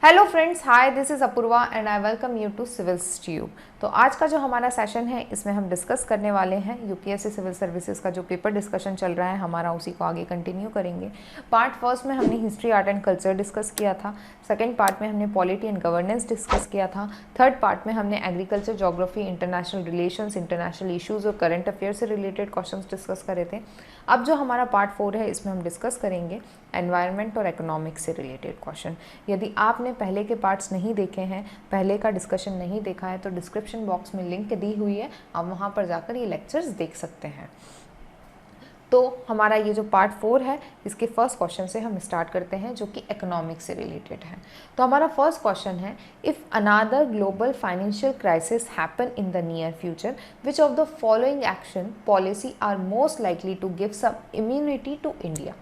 Hello friends, hi, this is Apoorva and I welcome you to Civils Tube. तो आज का जो हमारा सेशन है इसमें हम डिस्कस करने वाले हैं यूपीएससी सिविल सर्विसेज का जो पेपर डिस्कशन चल रहा है हमारा, उसी को आगे कंटिन्यू करेंगे। पार्ट फर्स्ट में हमने history, art and culture discuss किया था। सेकंड पार्ट में हमने पॉलिटी एंड गवर्नेंस डिस्कस किया था। थर्ड पार्ट में हमने agriculture, geography, international relations, international issues और करंट अफेयर से रिलेटेड क्वेश्चन डिस्कस करे थे। अब जो हमारा पार्ट 4 है इसमें हम डिस्कस करेंगे एनवायरनमेंट और इकोनॉमिक्स से रिलेटेड क्वेश्चन। यदि आपने पहले के पार्ट्स नहीं देखे हैं, पहले का डिस्कशन नहीं देखा है, तो डिस्क्रिप्शन बॉक्स में लिंक दी हुई है, आप वहाँ पर जाकर ये लेक्चर्स देख सकते हैं। तो हमारा ये जो पार्ट 4 है इसके फर्स्ट क्वेश्चन से हम स्टार्ट करते हैं जो कि इकोनॉमिक्स से रिलेटेड है। तो हमारा फर्स्ट क्वेश्चन है, if another global financial crisis happen in the near future, which of the following action policy are most likely to give some immunity to India.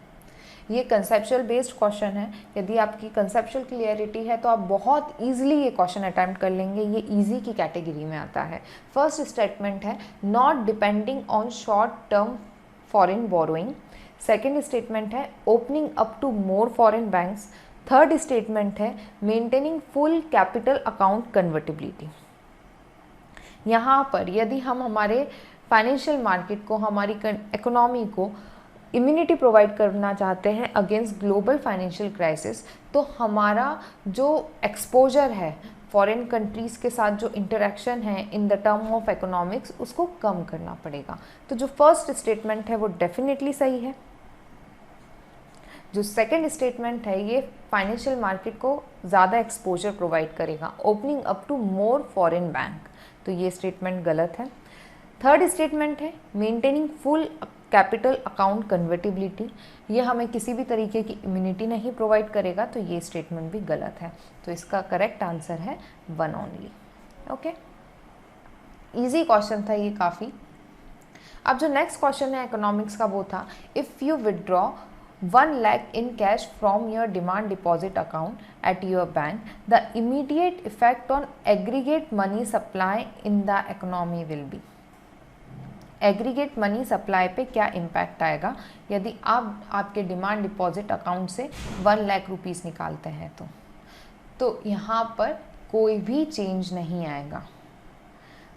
ये कंसेप्चुअल बेस्ड क्वेश्चन है। यदि आपकी conceptual clarity है तो आप बहुत easily ये question attempt कर लेंगे। ये ईजी की कैटेगरी में आता है। फर्स्ट स्टेटमेंट है, not depending on short term foreign borrowing. Second statement है, opening up to more foreign banks. Third statement है, maintaining full capital account convertibility. यहाँ पर यदि हम हमारे फाइनेंशियल मार्केट को, हमारी इकोनॉमी को इम्यूनिटी प्रोवाइड करना चाहते हैं अगेंस्ट ग्लोबल फाइनेंशियल क्राइसिस, तो हमारा जो एक्सपोजर है फॉरेन कंट्रीज़ के साथ, जो इंटरेक्शन है in the term of economics, उसको कम करना पड़ेगा। तो जो फर्स्ट स्टेटमेंट है वो डेफिनेटली सही है। जो सेकंड स्टेटमेंट है ये फाइनेंशियल मार्केट को ज़्यादा एक्सपोजर प्रोवाइड करेगा, opening up to more foreign bank, तो ये स्टेटमेंट गलत है। थर्ड स्टेटमेंट है, maintaining full capital account convertibility, ये हमें किसी भी तरीके की इम्यूनिटी नहीं प्रोवाइड करेगा, तो ये स्टेटमेंट भी गलत है। तो इसका करेक्ट आंसर है 1 ओनली। ओके, इजी क्वेश्चन था ये काफ़ी। अब जो नेक्स्ट क्वेश्चन है इकोनॉमिक्स का वो था, if you withdraw 1 lakh in cash from your demand deposit account at your bank, the immediate effect on aggregate money supply in the economy will be। Aggregate money supply पे क्या impact आएगा यदि आप आपके demand deposit account से 1 lakh rupees निकालते हैं तो यहाँ पर कोई भी चेंज नहीं आएगा,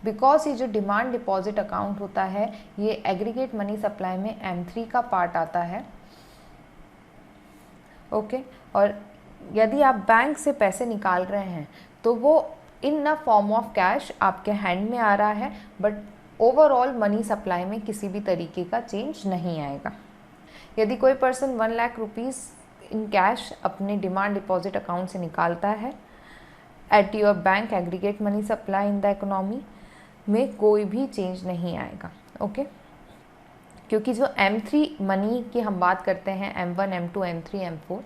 बिकॉज ये जो डिमांड डिपॉजिट अकाउंट होता है ये एग्रीगेट मनी सप्लाई में M3 का पार्ट आता है। ओके, और यदि आप बैंक से पैसे निकाल रहे हैं तो वो इन अ फॉर्म ऑफ कैश आपके हैंड में आ रहा है, बट ओवरऑल मनी सप्लाई में किसी भी तरीके का चेंज नहीं आएगा। यदि कोई person 1 lakh rupees in cash अपने डिमांड डिपॉजिट अकाउंट से निकालता है at your bank aggregate money supply in the economy, में कोई भी चेंज नहीं आएगा। ओके, क्योंकि जो M3 मनी की हम बात करते हैं, M1, M2, M3, M4,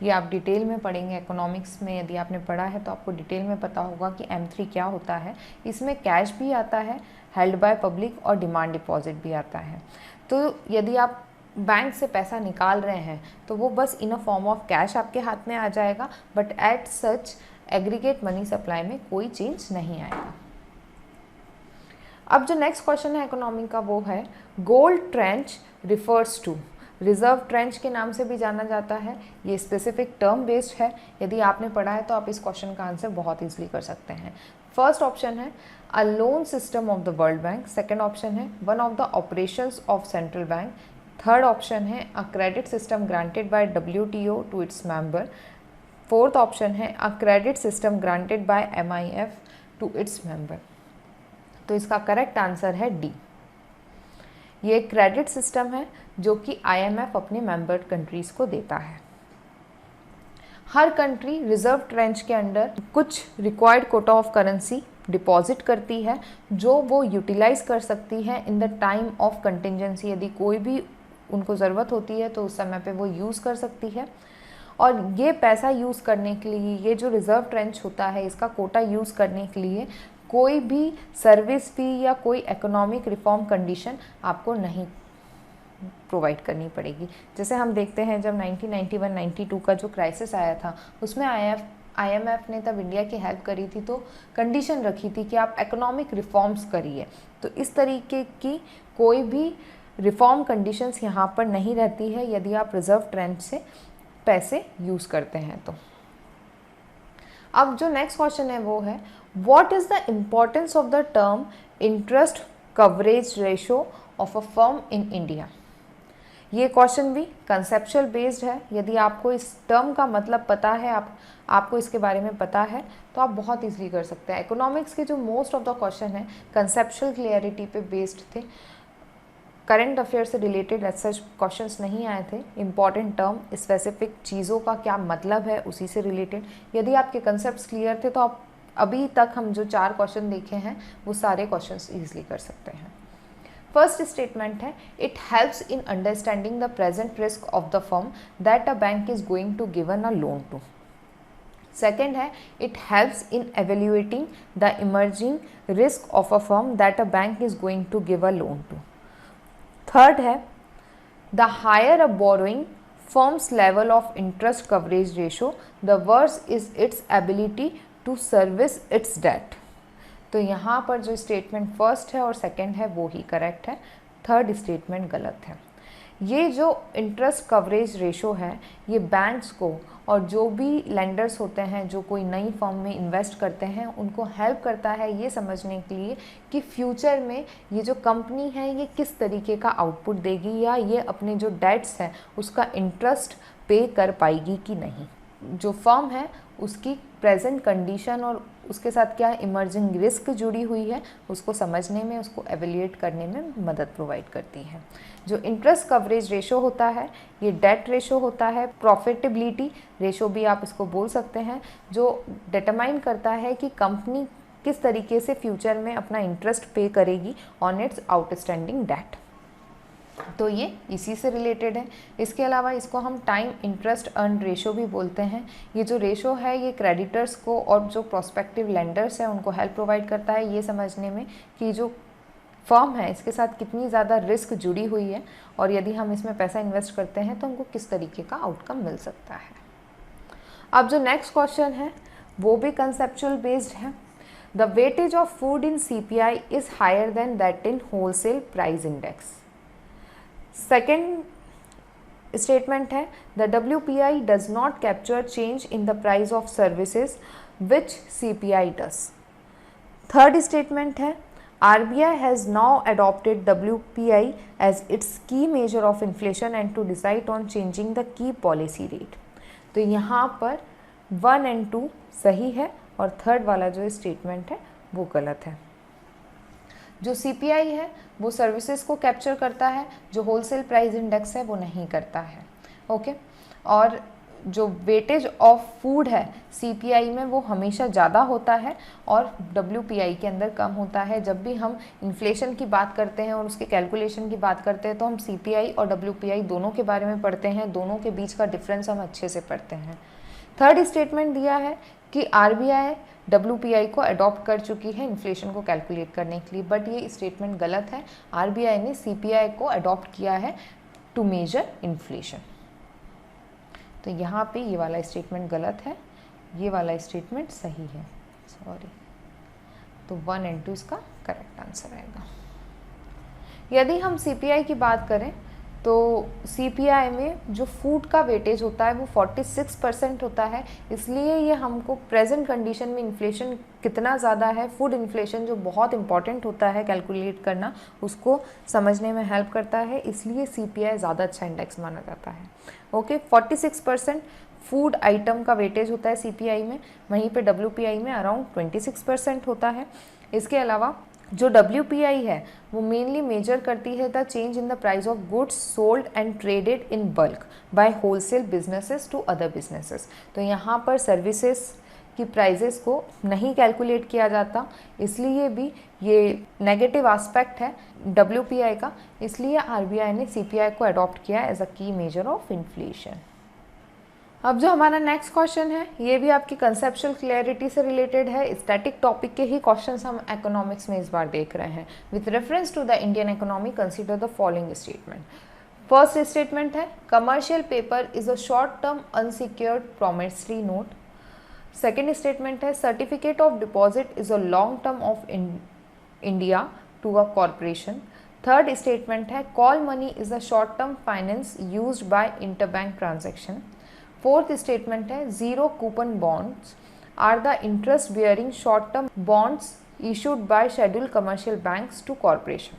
ये आप डिटेल में पढ़ेंगे इकोनॉमिक्स में। यदि आपने पढ़ा है तो आपको डिटेल में पता होगा कि M3 क्या होता है। इसमें कैश भी आता है, हेल्ड बाय पब्लिक, और डिमांड डिपॉजिट भी आता है। तो यदि आप बैंक से पैसा निकाल रहे हैं तो वो बस इन अ फॉर्म ऑफ कैश आपके हाथ में आ जाएगा, but at such aggregate money supply में कोई चेंज नहीं आएगा। अब जो नेक्स्ट क्वेश्चन है इकोनॉमी का वो है, gold tranche refers to. Reserve tranche के नाम से भी जाना जाता है। ये स्पेसिफिक टर्म बेस्ड है। यदि आपने पढ़ा है तो आप इस क्वेश्चन का आंसर बहुत ईजिली कर सकते हैं। फर्स्ट ऑप्शन है a loan system of the world bank. Second option है one of the operations of central bank. Third option है a credit system granted by WTO to its member. Fourth option है a credit system granted by MIF to its member. तो इसका correct answer है D. ये एक credit system है जो कि IMF अपने मेंबर कंट्रीज़ को देता है। हर कंट्री रिजर्व ट्रेंच के अंडर कुछ required Kota of currency deposit करती है जो वो यूटिलाइज कर सकती है in the time of contingency. यदि कोई भी उनको ज़रूरत होती है तो उस समय पे वो यूज़ कर सकती है। और ये पैसा यूज़ करने के लिए, ये जो रिज़र्व ट्रेंच होता है, इसका कोटा यूज़ करने के लिए कोई भी सर्विस फी या कोई इकोनॉमिक रिफॉर्म कंडीशन आपको नहीं प्रोवाइड करनी पड़ेगी। जैसे हम देखते हैं जब 1991-92 का जो क्राइसिस आया था उसमें IMF ने तब इंडिया की हेल्प करी थी, तो कंडीशन रखी थी कि आप इकोनॉमिक रिफॉर्म्स करिए। तो इस तरीके की कोई भी रिफॉर्म कंडीशंस यहाँ पर नहीं रहती है यदि आप रिजर्व ट्रेंच से पैसे यूज़ करते हैं तो। अब जो नेक्स्ट क्वेश्चन है वो है what is the importance of the term interest coverage ratio of a firm in India. ये क्वेश्चन भी कंसेप्चुअल बेस्ड है। यदि आपको इस टर्म का मतलब पता है, आपको इसके बारे में पता है, तो आप बहुत ईजिली कर सकते हैं। इकोनॉमिक्स के जो मोस्ट ऑफ द क्वेश्चन है कंसेप्चुअल क्लियरिटी पे बेस्ड थे, करंट अफेयर से रिलेटेड एज सच क्वेश्चंस नहीं आए थे। इंपॉर्टेंट टर्म, स्पेसिफिक चीज़ों का क्या मतलब है, उसी से रिलेटेड यदि आपके कंसेप्ट क्लियर थे तो आप अभी तक हम जो 4 क्वेश्चन देखे हैं वो सारे क्वेश्चंस ईजिली कर सकते हैं। फर्स्ट स्टेटमेंट है it helps in understanding the present risk of the firm that a bank is going to given a loan to. Second है it helps in evaluating the emerging risk of a firm that a bank is going to give a loan to. Third है the higher a borrowing firm's level of interest coverage ratio the worse is its ability to service its date. तो यहाँ पर जो statement first है और second है वो ही correct है, थर्ड स्टेटमेंट गलत है। ये जो इंटरेस्ट कवरेज रेशो है ये बैंक्स को और जो भी लेंडर्स होते हैं जो कोई नई फर्म में इन्वेस्ट करते हैं उनको हेल्प करता है ये समझने के लिए कि फ्यूचर में ये जो कंपनी है ये किस तरीके का आउटपुट देगी या ये अपने जो डेट्स हैं उसका इंटरेस्ट पे कर पाएगी कि नहीं। जो फर्म है उसकी प्रेजेंट कंडीशन और उसके साथ क्या इमर्जिंग रिस्क जुड़ी हुई है उसको समझने में, उसको एवेल्युएट करने में मदद प्रोवाइड करती है। जो इंटरेस्ट कवरेज रेशो होता है ये डेट रेशो होता है, प्रॉफिटेबिलिटी रेशो भी आप इसको बोल सकते हैं, जो डिटरमाइन करता है कि कंपनी किस तरीके से फ्यूचर में अपना इंटरेस्ट पे करेगी ऑन इट्स आउटस्टैंडिंग डेट। तो ये इसी से रिलेटेड है। इसके अलावा इसको हम टाइम इंटरेस्ट अर्न रेशो भी बोलते हैं। ये जो रेशो है ये क्रेडिटर्स को और जो प्रोस्पेक्टिव लेंडर्स हैं उनको हेल्प प्रोवाइड करता है ये समझने में कि जो फर्म है इसके साथ कितनी ज़्यादा रिस्क जुड़ी हुई है और यदि हम इसमें पैसा इन्वेस्ट करते हैं तो हमको किस तरीके का आउटकम मिल सकता है। अब जो नेक्स्ट क्वेश्चन है वो भी कंसेप्चुअल बेस्ड है। The weightage of food in CPI is higher than that in wholesale price index. Second statement है the WPI does not capture change in the price of services which CPI does. Third statement है RBI has now adopted WPI as its key measure of inflation and to decide on changing the key policy rate। तो यहाँ पर 1 और 2 सही है और third वाला जो स्टेटमेंट है वो गलत है। जो CPI है वो सर्विसेज को कैप्चर करता है, जो होलसेल प्राइस इंडेक्स है वो नहीं करता है। ओके, और जो वेटेज ऑफ फूड है CPI में वो हमेशा ज़्यादा होता है और WPI के अंदर कम होता है। जब भी हम इन्फ्लेशन की बात करते हैं और उसके कैलकुलेशन की बात करते हैं तो हम CPI और WPI दोनों के बारे में पढ़ते हैं, दोनों के बीच का डिफरेंस हम अच्छे से पढ़ते हैं। थर्ड स्टेटमेंट दिया है कि RBI WPI को अडॉप्ट कर चुकी है इन्फ्लेशन को कैलकुलेट करने के लिए, बट ये स्टेटमेंट गलत है। RBI ने CPI को अडॉप्ट किया है टू मेजर इन्फ्लेशन। तो यहाँ पे ये वाला स्टेटमेंट गलत है, ये वाला स्टेटमेंट सही है, सॉरी। तो 1 और 2 इसका करेक्ट आंसर आएगा। यदि हम CPI की बात करें तो CPI में जो फूड का वेटेज होता है वो 46% होता है, इसलिए ये हमको प्रेजेंट कंडीशन में इन्फ्लेशन कितना ज़्यादा है, फूड इन्फ्लेशन जो बहुत इंपॉर्टेंट होता है कैलकुलेट करना, उसको समझने में हेल्प करता है, इसलिए CPI ज़्यादा अच्छा इंडेक्स माना जाता है। ओके, 46% फूड आइटम का वेटेज होता है CPI में, वहीं पे WPI में अराउंड 26% होता है। इसके अलावा जो WPI है वो मेनली मेजर करती है the change in the price of goods sold and traded in bulk by wholesale businesses to other businesses. तो यहाँ पर सर्विसेज की प्राइजेस को नहीं कैलकुलेट किया जाता, इसलिए भी ये नेगेटिव एस्पेक्ट है WPI का, इसलिए RBI ने CPI को अडॉप्ट किया एज अ की मेजर ऑफ इन्फ्लेशन। अब जो हमारा नेक्स्ट क्वेश्चन है ये भी आपकी कंसेप्चुअल क्लैरिटी से रिलेटेड है। स्टैटिक टॉपिक के ही क्वेश्चंस हम इकोनॉमिक्स में इस बार देख रहे हैं। With reference to the Indian economy consider the following statement. First statement है commercial paper is a short term unsecured promissory note. Second statement है certificate of deposit is a long term of India to a corporation. Third statement है call money is a short term finance used by interbank transaction. Fourth statement है zero coupon bonds are the interest bearing short term bonds issued bye scheduled commercial banks to corporation.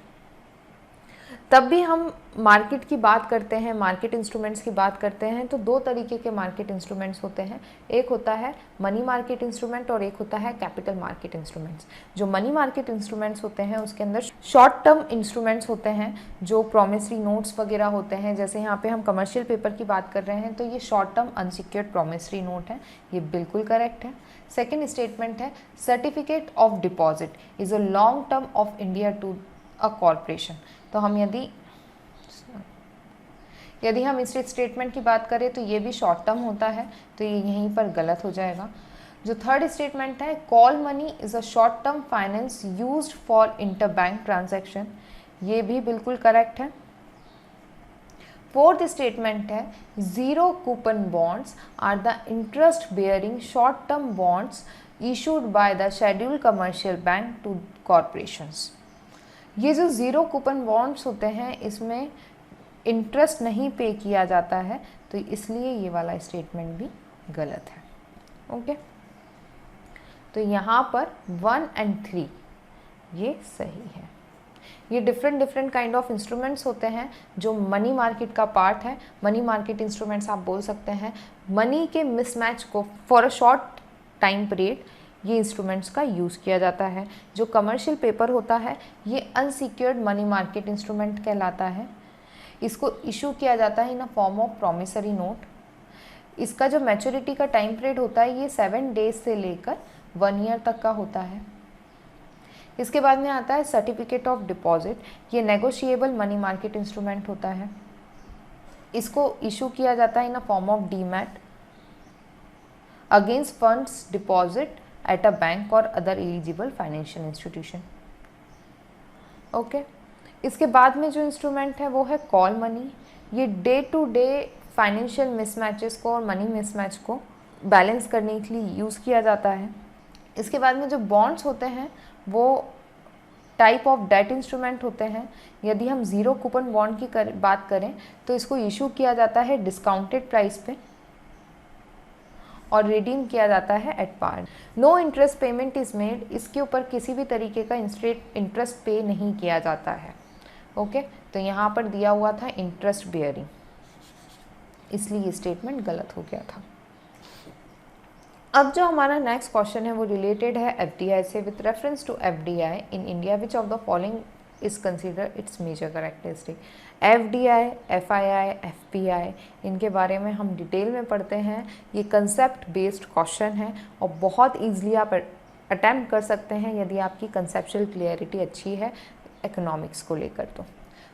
तब भी हम market की बात करते हैं, market instruments की बात करते हैं, तो दो तरीके के मार्केट इंस्ट्रूमेंट्स होते हैं। एक होता है मनी मार्केट इंस्ट्रूमेंट और एक होता है कैपिटल मार्केट इंस्ट्रूमेंट्स। जो मनी मार्केट इंस्ट्रूमेंट्स होते हैं उसके अंदर शॉर्ट टर्म इंस्ट्रूमेंट्स होते हैं, जो प्रॉमिसरी नोट्स वगैरह होते हैं। जैसे यहाँ पे हम कमर्शियल पेपर की बात कर रहे हैं तो ये short term unsecured promissory note है, ये बिल्कुल करेक्ट है। सेकेंड स्टेटमेंट है certificate of deposit is a long term of India to a corporation. तो हम यदि हम इस स्टेटमेंट की बात करें तो ये भी शॉर्ट टर्म होता है, तो ये यहीं पर गलत हो जाएगा। जो थर्ड स्टेटमेंट है call money is a short term finance used for interbank transaction, ये भी बिल्कुल करेक्ट है। फोर्थ स्टेटमेंट है zero coupon bonds are the interest bearing short term bonds issued by the scheduled commercial bank to corporations. ये जो zero coupon bonds होते हैं इसमें इंटरेस्ट नहीं पे किया जाता है, तो इसलिए ये वाला स्टेटमेंट भी गलत है। ओके, तो यहाँ पर 1 और 3 ये सही है। ये डिफरेंट काइंड ऑफ इंस्ट्रूमेंट्स होते हैं जो मनी मार्केट का पार्ट है। मनी मार्केट इंस्ट्रूमेंट्स आप बोल सकते हैं मनी के मिसमैच को for a short time period ये इंस्ट्रूमेंट्स का यूज़ किया जाता है। जो कमर्शियल पेपर होता है ये अनसिक्योर्ड मनी मार्केट इंस्ट्रूमेंट कहलाता है। इसको इशू किया जाता है in a form of promissory note. इसका जो मैच्योरिटी का टाइम पीरियड होता है ये 7 डेज से लेकर 1 ईयर तक का होता है। इसके बाद में आता है सर्टिफिकेट ऑफ डिपॉजिट, ये नेगोशिएबल मनी मार्केट इंस्ट्रूमेंट होता है। इसको इशू किया जाता है in a form of demat against funds deposit at a bank or other eligible financial institution। Okay, इसके बाद में जो इंस्ट्रूमेंट है वो है कॉल मनी। ये day to day financial mismatches को और मनी मिसमैच को बैलेंस करने के लिए यूज़ किया जाता है। इसके बाद में जो बॉन्ड्स होते हैं वो टाइप ऑफ डेट इंस्ट्रूमेंट होते हैं। यदि हम ज़ीरो कूपन बॉन्ड की बात करें तो इसको इशू किया जाता है डिस्काउंटेड प्राइस पे और रिडीम किया जाता है at par. No interest payment is made, इसके ऊपर किसी भी तरीके का इंटरेस्ट पे नहीं किया जाता है। ओके, तो यहाँ पर दिया हुआ था इंटरेस्ट बेयरिंग, इसलिए ये स्टेटमेंट गलत हो गया था। अब जो हमारा नेक्स्ट क्वेश्चन है वो रिलेटेड है एफडीआई से। With reference to FDI in India which of the following is consider its major characteristic. FDI, FII, FPI, इनके बारे में हम डिटेल में पढ़ते हैं। ये कंसेप्ट बेस्ड क्वेश्चन है और बहुत ईजिली आप अटैम्प्ट कर सकते हैं यदि आपकी कंसेप्चुअल क्लियरिटी अच्छी है इकोनॉमिक्स को लेकर। तो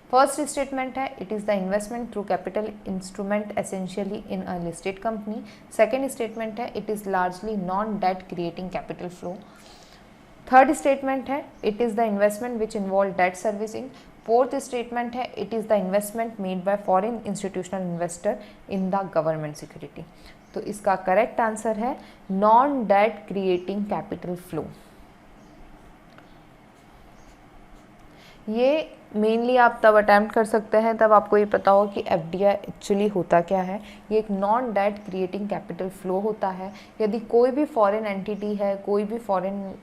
फर्स्ट स्टेटमेंट है it is the investment through capital instrument essentially in a listed company. Second statement है it is largely non debt creating capital flow. Third statement है it is the investment which involve debt servicing. Fourth statement है it is the investment made by foreign institutional investor in the government security. तो इसका correct answer है non debt creating capital flow. ये mainly आप तब attempt कर सकते हैं तब आपको ये पता हो कि एफडीआई एक्चुअली होता क्या है। ये एक non debt creating capital flow होता है। यदि कोई भी फॉरेन एंटिटी है, कोई भी फॉरेन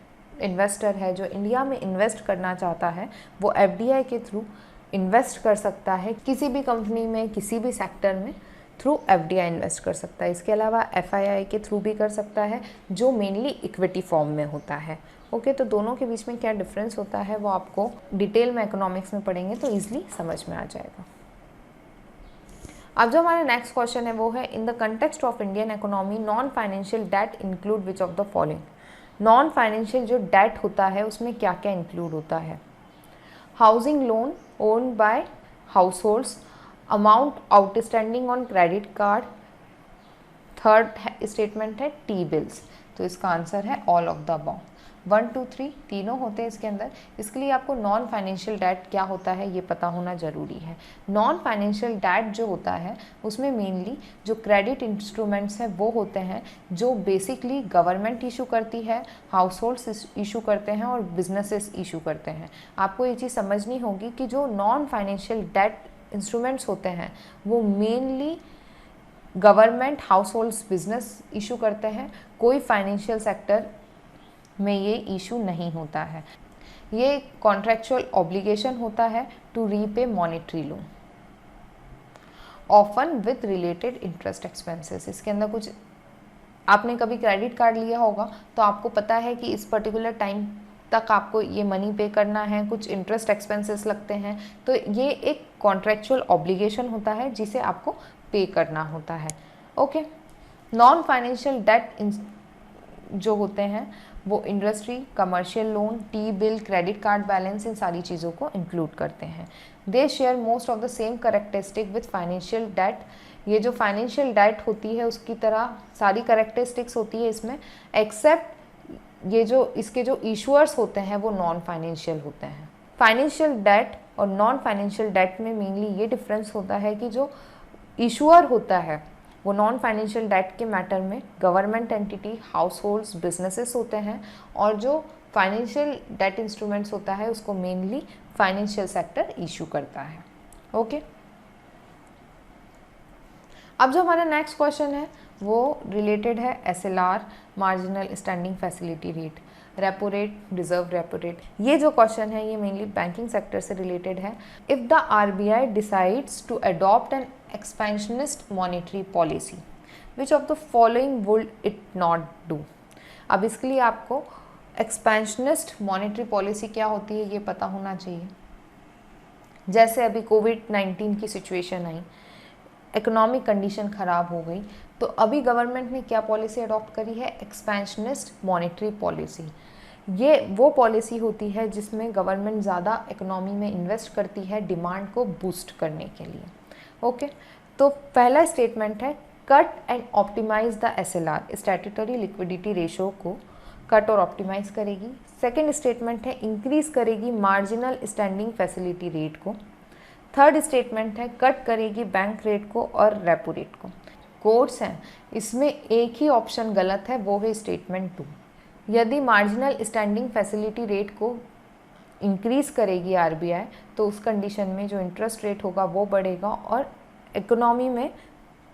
इन्वेस्टर है जो इंडिया में इन्वेस्ट करना चाहता है, वो एफडीआई के थ्रू इन्वेस्ट कर सकता है किसी भी कंपनी में, किसी भी सेक्टर में थ्रू एफडीआई इन्वेस्ट कर सकता है। इसके अलावा एफआईआई के थ्रू भी कर सकता है जो मेनली इक्विटी फॉर्म में होता है। ओके, तो दोनों के बीच में क्या डिफरेंस होता है वो आपको डिटेल में इकोनॉमिक्स में पढ़ेंगे तो ईजिली समझ में आ जाएगा। अब जो हमारा नेक्स्ट क्वेश्चन है वो है in the context of Indian economy non financial debt include which of the following. Non financial जो डेट होता है उसमें क्या क्या इंक्लूड होता है। Housing loan owned by house, amount outstanding on credit card. Third statement है टी बिल्स। तो इसका आंसर है ऑल ऑफ द अबव। 1, 2, 3 तीनों होते हैं इसके अंदर। इसके लिए आपको नॉन फाइनेंशियल डेट क्या होता है ये पता होना ज़रूरी है। नॉन फाइनेंशियल डेट जो होता है उसमें मेनली जो क्रेडिट इंस्ट्रूमेंट्स हैं वो होते हैं जो बेसिकली गवर्नमेंट इशू करती है, हाउस होल्ड्स इशू करते हैं और बिजनेसेस इशू करते हैं। आपको ये चीज़ समझनी होगी कि जो नॉन फाइनेंशियल डेट इंस्ट्रूमेंट्स होते हैं वो mainly government, house holds, business issue करते हैं, कोई फाइनेंशियल सेक्टर में ये इशू नहीं होता है। ये कॉन्ट्रेक्चुअल ऑब्लिगेशन होता है to repay monetary loan, often with related interest expenses. इसके अंदर कुछ आपने कभी क्रेडिट कार्ड लिया होगा तो आपको पता है कि इस पर्टिकुलर टाइम तक आपको ये मनी पे करना है, कुछ इंटरेस्ट एक्सपेंसेस लगते हैं, तो ये एक कॉन्ट्रेक्चुअल ऑब्लिगेशन होता है जिसे आपको पे करना होता है। ओके, नॉन फाइनेंशियल डेट जो होते हैं वो industry, commercial loan, T bill, credit card balance, इन सारी चीज़ों को इंक्लूड करते हैं। They share most of the same characteristic with financial debt. ये जो फाइनेंशियल डेट होती है उसकी तरह सारी करेक्टरिस्टिक्स होती है इसमें, एक्सेप्ट ये जो इसके जो इशूअर्स होते हैं वो नॉन फाइनेंशियल होते हैं। फाइनेंशियल डेट और नॉन फाइनेंशियल डेट में मेनली ये डिफरेंस होता है कि जो इशूअर होता है वो नॉन फाइनेंशियल डेट के मैटर में government entity, house holds, businesses होते हैं, और जो फाइनेंशियल डेट इंस्ट्रूमेंट्स होता है उसको मेनली फाइनेंशियल सेक्टर इशू करता है। ओके, अब जो हमारा नेक्स्ट क्वेश्चन है वो रिलेटेड है SLR, marginal standing facility rate, repo rate, reserve repo rate. ये जो क्वेश्चन है ये मेनली बैंकिंग सेक्टर से रिलेटेड है। If the RBI decides to adopt an expansionist monetary policy, which of the following would it not do. अब इसके लिए आपको एक्सपेंशनिस्ट मॉनेटरी पॉलिसी क्या होती है ये पता होना चाहिए। जैसे अभी कोविड-19 की सिचुएशन आई, इकोनॉमिक कंडीशन ख़राब हो गई, तो अभी गवर्नमेंट ने क्या पॉलिसी अडॉप्ट करी है, एक्सपेंशनिस्ट मॉनेटरी पॉलिसी। ये वो पॉलिसी होती है जिसमें गवर्नमेंट ज़्यादा इकोनॉमी में इन्वेस्ट करती है डिमांड को बूस्ट करने के लिए। ओके, तो पहला स्टेटमेंट है cut and optimize the SLR, statutory liquidity ratio को कट और ऑप्टिमाइज करेगी। सेकेंड स्टेटमेंट है इंक्रीज करेगी मार्जिनल स्टैंडिंग फैसिलिटी रेट को। थर्ड स्टेटमेंट है कट करेगी बैंक रेट को और रेपो रेट को। कोड्स हैं, इसमें एक ही ऑप्शन गलत है, वो है स्टेटमेंट 2। यदि मार्जिनल स्टैंडिंग फैसिलिटी रेट को इंक्रीज़ करेगी RBI तो उस कंडीशन में जो इंटरेस्ट रेट होगा वो बढ़ेगा और इकोनॉमी में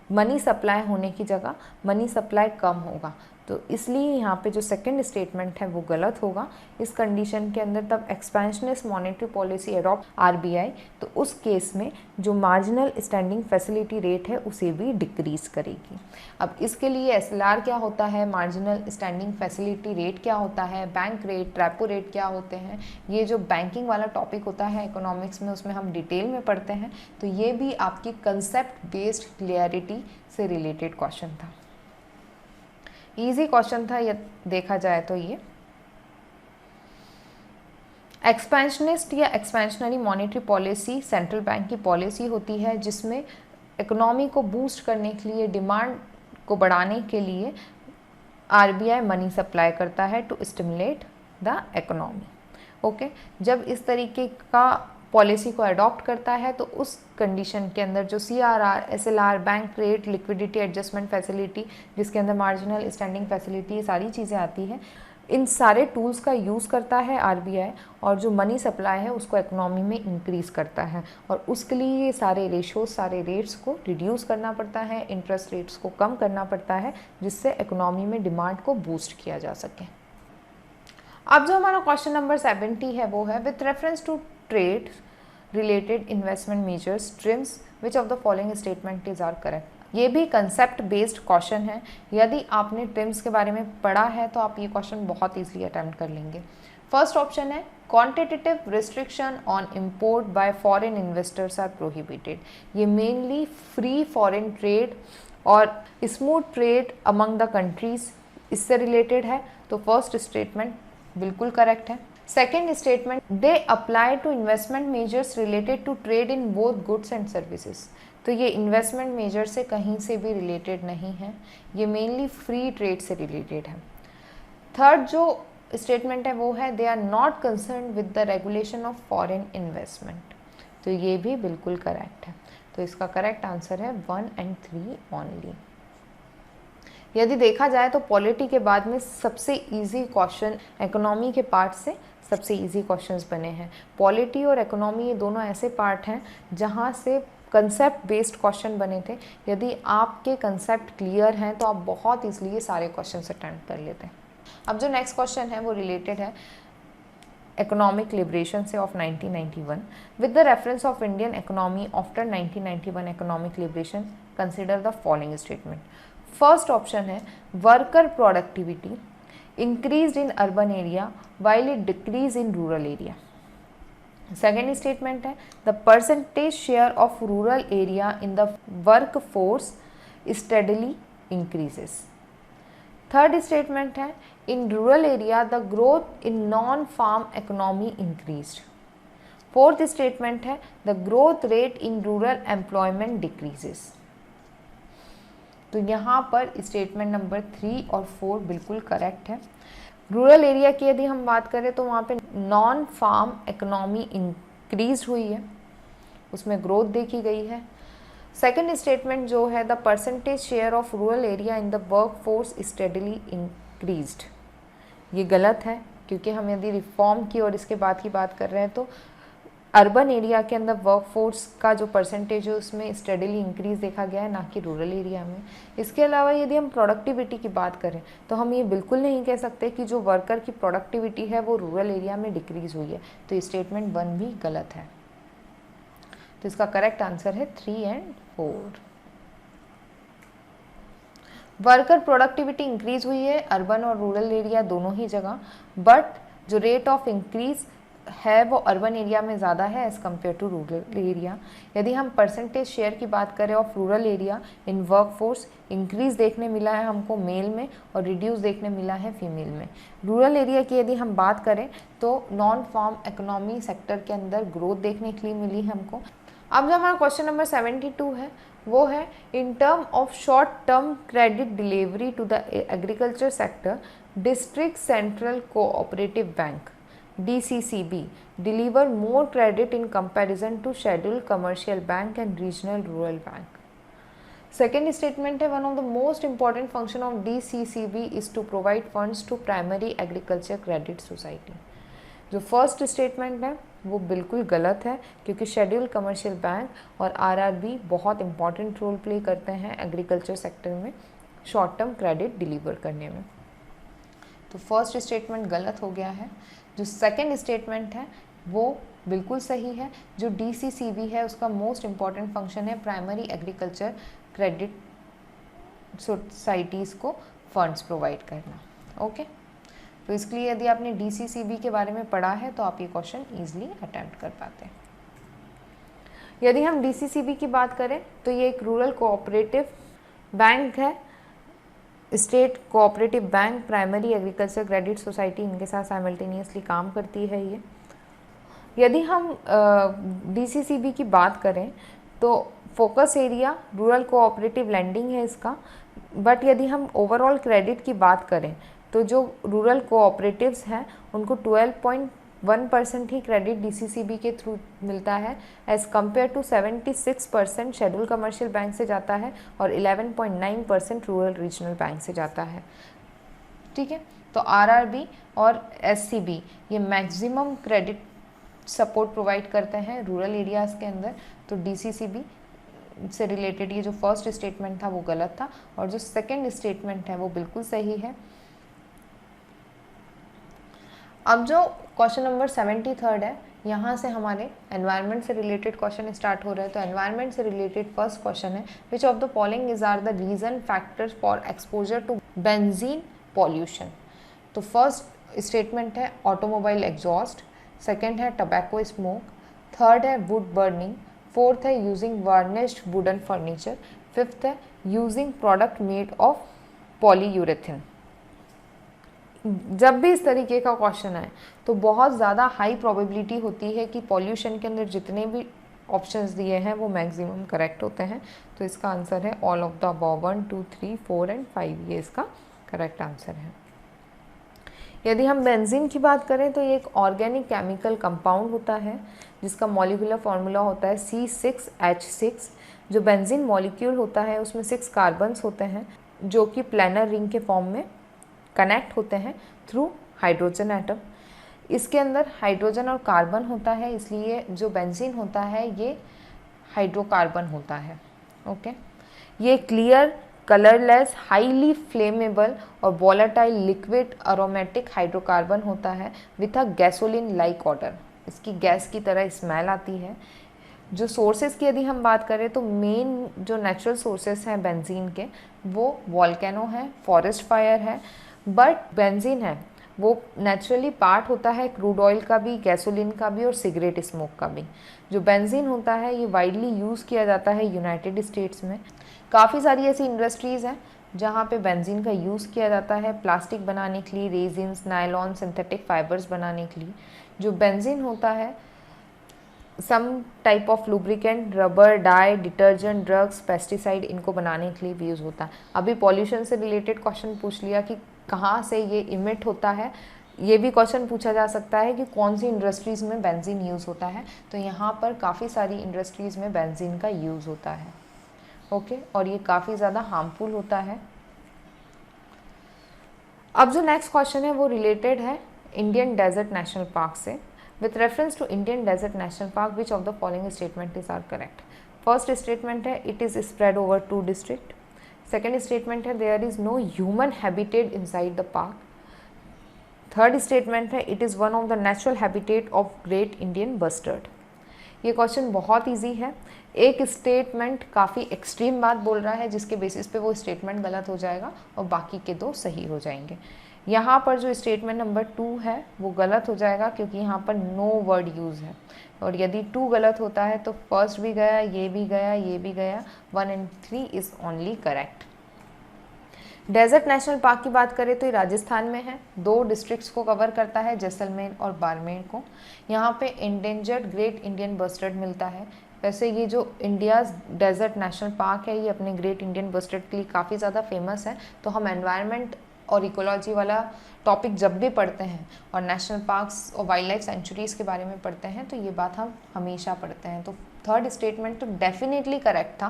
मनी सप्लाई होने की जगह मनी सप्लाई कम होगा। तो इसलिए यहाँ पे जो सेकंड स्टेटमेंट है वो गलत होगा। इस कंडीशन के अंदर तब expansionist monetary policy adopt RBI तो उस केस में जो मार्जिनल स्टैंडिंग फैसिलिटी रेट है उसे भी डिक्रीज़ करेगी। अब इसके लिए SLR क्या होता है, मार्जिनल स्टैंडिंग फैसिलिटी रेट क्या होता है, बैंक रेट, रेपो रेट क्या होते हैं, ये जो बैंकिंग वाला टॉपिक होता है इकोनॉमिक्स में उसमें हम डिटेल में पढ़ते हैं। तो ये भी आपकी कंसेप्ट बेस्ड क्लियरिटी से रिलेटेड क्वेश्चन था, इजी क्वेश्चन था ये देखा जाए तो। ये एक्सपेंशनिस्ट या expansionary monetary policy central bank की पॉलिसी होती है जिसमें इकोनॉमी को बूस्ट करने के लिए, डिमांड को बढ़ाने के लिए RBI मनी सप्लाई करता है to stimulate the economy. Okay, जब इस तरीके का पॉलिसी को अडॉप्ट करता है तो उस कंडीशन के अंदर जो CRR, SLR, bank rate, liquidity adjustment facility, जिसके अंदर मार्जिनल स्टैंडिंग फैसिलिटी, ये सारी चीज़ें आती हैं, इन सारे टूल्स का यूज़ करता है RBI और जो मनी सप्लाई है उसको इकोनॉमी में इंक्रीज़ करता है। और उसके लिए ये सारे रेशोज, सारे रेट्स को रिड्यूस करना पड़ता है, इंटरेस्ट रेट्स को कम करना पड़ता है, जिससे इकोनॉमी में डिमांड को बूस्ट किया जा सके। अब जो हमारा क्वेश्चन नंबर 70 है वो है with reference to trade related investment measures TRIMS which of the following statement is are correct. ये भी कंसेप्ट बेस्ड क्वेश्चन है। यदि आपने ट्रिम्स के बारे में पढ़ा है तो आप ये क्वेश्चन बहुत ईजिली अटेम्प्ट कर लेंगे। फर्स्ट ऑप्शन है quantitative restriction on import by foreign investors are prohibited. ये मेनली फ्री फॉरेन ट्रेड और smooth trade among the countries इससे रिलेटेड है, तो फर्स्ट स्टेटमेंट बिल्कुल करेक्ट है। Second statement they apply to investment measures related to trade in both goods and services, तो ये इन्वेस्टमेंट मेजर से कहीं से भी रिलेटेड नहीं है, ये मेनली फ्री ट्रेड से रिलेटेड है। थर्ड जो स्टेटमेंट है वो है they are not concern with the regulation of foreign investment, तो ये भी बिल्कुल करेक्ट है। तो इसका करेक्ट आंसर है 1 and 3 ओनली। यदि देखा जाए तो पॉलिटी के बाद में सबसे इजी क्वेश्चन इकोनॉमी के पार्ट से सबसे इजी क्वेश्चंस बने हैं। पॉलिटी और इकोनॉमी ये दोनों ऐसे पार्ट हैं जहाँ से कंसेप्ट बेस्ड क्वेश्चन बने थे। यदि आपके कंसेप्ट क्लियर हैं तो आप बहुत ईजिली ये सारे क्वेश्चन अटेम्प्ट कर लेते हैं। अब जो नेक्स्ट क्वेश्चन है वो रिलेटेड है इकोनॉमिक लिबरेशन से of 1991 with the reference of Indian economy after 1991 economic liberation consider the following statement. First option है worker productivity increase in urban area while it decrease in rural area. Second statement है the percentage share of rural area in the work force steadily increases. Third statement है in rural area the growth in non farm economy increased. Fourth statement है the growth rate in rural employment decreases. तो यहाँ पर statement number 3 और 4 बिल्कुल correct है। Rural area की यदि हम बात करें तो वहाँ पे नॉन फार्म इकोनॉमी इंक्रीज हुई है, उसमें ग्रोथ देखी गई है। सेकेंड स्टेटमेंट जो है the percentage share of rural area in the work force steadily increased, ये गलत है, क्योंकि हम यदि रिफॉर्म की और इसके बाद की बात कर रहे हैं तो अर्बन एरिया के अंदर वर्क फोर्स का जो परसेंटेज है उसमें स्टेडली इंक्रीज देखा गया है, ना कि रूरल एरिया में। इसके अलावा यदि हम प्रोडक्टिविटी की बात करें तो हम ये बिल्कुल नहीं कह सकते कि जो वर्कर की प्रोडक्टिविटी है वो रूरल एरिया में डिक्रीज हुई है, तो स्टेटमेंट 1 भी गलत है। तो इसका करेक्ट आंसर है 3 और 4। वर्कर प्रोडक्टिविटी इंक्रीज हुई है अर्बन और रूरल एरिया दोनों ही जगह, बट जो रेट ऑफ इंक्रीज है वो अर्बन एरिया में ज़्यादा है as compare to rural area. यदि हम परसेंटेज शेयर की बात करें of rural area in work force, increase देखने मिला है हमको मेल में और रिड्यूस देखने मिला है फीमेल में। रूरल एरिया की यदि हम बात करें तो नॉन फार्म इकोनॉमी सेक्टर के अंदर ग्रोथ देखने के लिए मिली है हमको। अब जो हमारा क्वेश्चन नंबर 72 है वो है in term of short term credit delivery to the agriculture sector district central cooperative bank DCCB deliver more credit in comparison to scheduled commercial bank and regional rural bank. Second statement है one of the most important function of DCCB is to provide funds to primary agriculture credit society. जो first statement है वो बिल्कुल गलत है, क्योंकि schedule commercial bank और RRB बहुत इंपॉर्टेंट रोल प्ले करते हैं एग्रीकल्चर सेक्टर में शॉर्ट टर्म क्रेडिट डिलीवर करने में। तो फर्स्ट स्टेटमेंट गलत हो गया है। जो सेकंड स्टेटमेंट है वो बिल्कुल सही है। जो DCCB है उसका मोस्ट इम्पॉर्टेंट फंक्शन है प्राइमरी एग्रीकल्चर क्रेडिट सोसाइटीज़ को फंड्स प्रोवाइड करना। ओके, तो इसके लिए यदि आपने DCCB के बारे में पढ़ा है तो आप ये क्वेश्चन ईजिली अटैम्प्ट कर पाते हैं। यदि हम DCCB की बात करें तो ये एक रूरल कोऑपरेटिव बैंक है, state cooperative bank, primary agriculture credit society इनके साथ साइमल्टेनियसली काम करती है ये। यदि हम DCCB की बात करें तो focus area rural cooperative lending है इसका, बट यदि हम ओवरऑल क्रेडिट की बात करें तो जो रूरल कोऑपरेटिव्स हैं उनको 12.1% ही क्रेडिट DCCB के थ्रू मिलता है as compare to 76% schedule commercial bank से जाता है और 11.9% रूरल रीजनल बैंक से जाता है। ठीक है, तो RRB और SCB ये मैक्सिमम क्रेडिट सपोर्ट प्रोवाइड करते हैं रूरल एरियाज़ के अंदर। तो DCCB से रिलेटेड ये जो फर्स्ट स्टेटमेंट था वो गलत था और जो सेकेंड स्टेटमेंट है वो बिल्कुल सही है। अब जो क्वेश्चन नंबर 73 है, यहाँ से हमारे एनवायरनमेंट से रिलेटेड क्वेश्चन स्टार्ट हो रहे हैं। तो एनवायरनमेंट से रिलेटेड फर्स्ट क्वेश्चन है which of the following is are the reason factors for exposure to benzene pollution. तो फर्स्ट स्टेटमेंट है ऑटोमोबाइल एग्जॉस्ट, सेकेंड है टबैको स्मोक, थर्ड है वुड बर्निंग, फोर्थ है using varnished wooden furniture, fifth है using product made of polyurethane. जब भी इस तरीके का क्वेश्चन आए तो बहुत ज़्यादा हाई प्रोबेबिलिटी होती है कि पॉल्यूशन के अंदर जितने भी ऑप्शंस दिए हैं वो मैक्सिमम करेक्ट होते हैं। तो इसका आंसर है all of the above 1, 2, 3, 4 and 5, ये इसका करेक्ट आंसर है। यदि हम बेंजीन की बात करें तो ये एक ऑर्गेनिक केमिकल कंपाउंड होता है जिसका मॉलिक्यूलर फार्मूला होता है C6H6। जो बेंजीन मॉलिक्यूल होता है उसमें 6 कार्बन्स होते हैं जो कि प्लेनर रिंग के फॉर्म में कनेक्ट होते हैं थ्रू हाइड्रोजन एटम। इसके अंदर हाइड्रोजन और कार्बन होता है, इसलिए जो बेंजीन होता है ये हाइड्रोकार्बन होता है। ओके, ये क्लियर, कलरलेस, हाईली फ्लेमेबल और वॉलेटाइल लिक्विड अरोमेटिक हाइड्रोकार्बन होता है with a gasoline like order. इसकी गैस की तरह स्मेल आती है। जो सोर्सेज की यदि हम बात करें तो मेन जो नेचुरल सोर्सेज हैं बेंजीन के, वो वॉल्केनो है, फॉरेस्ट फायर है। बट बेंजीन है वो नेचुरली पार्ट होता है क्रूड ऑयल का भी, गैसोलीन का भी और सिगरेट स्मोक का भी। जो बेंजीन होता है ये वाइडली यूज़ किया जाता है यूनाइटेड स्टेट्स में। काफ़ी सारी ऐसी इंडस्ट्रीज़ हैं जहाँ पे बेंजीन का यूज़ किया जाता है प्लास्टिक बनाने के लिए, रेजिन्स, नायलॉन, सिंथेटिक फाइबर्स बनाने के लिए। जो बेंजीन होता है some type of lubricant, rubber, dye, detergent, drugs, pesticide, इनको बनाने के लिए भी यूज़ होता है। अभी पॉल्यूशन से रिलेटेड क्वेश्चन पूछ लिया कि कहाँ से ये इमिट होता है। ये भी क्वेश्चन पूछा जा सकता है कि कौन सी इंडस्ट्रीज़ में बेंजीन यूज़ होता है। तो यहाँ पर काफ़ी सारी इंडस्ट्रीज़ में बेंजीन का यूज़ होता है। ओके, और ये काफ़ी ज़्यादा हार्मफुल होता है। अब जो नेक्स्ट क्वेश्चन है वो रिलेटेड है इंडियन डेजर्ट नेशनल पार्क से। With reference to Indian Desert National Park, which of the following statements are correct? First statement है it is spread over 2 districts. Second statement है there is no human habitat inside the park. Third statement है it is one of the natural habitat of Great Indian Bustard. ये question बहुत easy है। एक statement काफ़ी extreme बात बोल रहा है जिसके बेसिस पे वो स्टेटमेंट गलत हो जाएगा और बाकी के 2 सही हो जाएंगे। यहाँ पर जो स्टेटमेंट नंबर 2 है वो गलत हो जाएगा क्योंकि यहाँ पर नो वर्ड यूज़ है, और यदि 2 गलत होता है तो फर्स्ट भी गया, ये भी गया, ये भी गया। 1 and 3 is only correct. Desert national park की बात करें तो ये राजस्थान में है, 2 डिस्ट्रिक्ट्स को कवर करता है, जैसलमेर और बाड़मेर को। यहाँ पे इंडेंजर्ड ग्रेट इंडियन बस्टर्ड मिलता है। वैसे ये जो इंडियाज़ डेजर्ट नेशनल पार्क है ये अपने ग्रेट इंडियन बस्टर्ड के लिए काफ़ी ज़्यादा फेमस है। तो हम एनवायरनमेंट और इकोलॉजी वाला टॉपिक जब भी पढ़ते हैं और नेशनल पार्क्स और वाइल्ड लाइफ सेंचुरीज़ के बारे में पढ़ते हैं तो ये बात हम हमेशा पढ़ते हैं। तो थर्ड स्टेटमेंट तो डेफिनेटली करेक्ट था।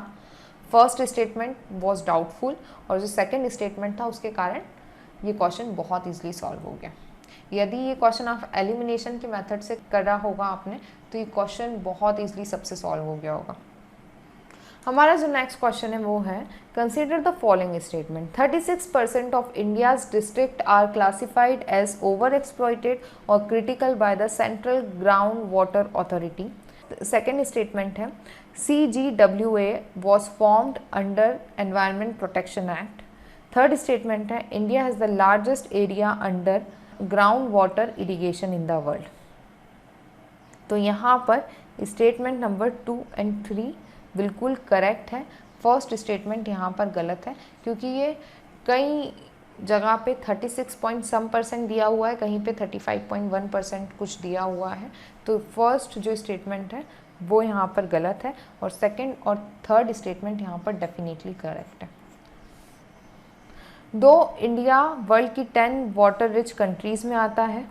फर्स्ट स्टेटमेंट वॉज डाउटफुल और जो सेकंड स्टेटमेंट था उसके कारण ये क्वेश्चन बहुत ईजिली सॉल्व हो गया। यदि ये क्वेश्चन आप एलिमिनेशन के मेथड से कर रहा होगा आपने तो ये क्वेश्चन बहुत ईजिली सबसे सॉल्व हो गया होगा। हमारा जो नेक्स्ट क्वेश्चन है वो है consider the following statement. 36% of India's district are classified as over exploited और critical by the central ground water authority. Second statement है CGWA was formed under environment protection act. Third statement है India has the largest area under ground water irrigation in the world. तो यहाँ पर statement number 2 and 3 बिल्कुल correct है। First statement यहाँ पर गलत है क्योंकि ये कई जगह पे 36% दिया हुआ है, कहीं पे 35.1% कुछ दिया हुआ है। तो फर्स्ट जो स्टेटमेंट है वो यहाँ पर गलत है और सेकंड और थर्ड स्टेटमेंट यहाँ पर डेफिनेटली करेक्ट है। दो इंडिया वर्ल्ड की 10 वाटर रिच कंट्रीज़ में आता है,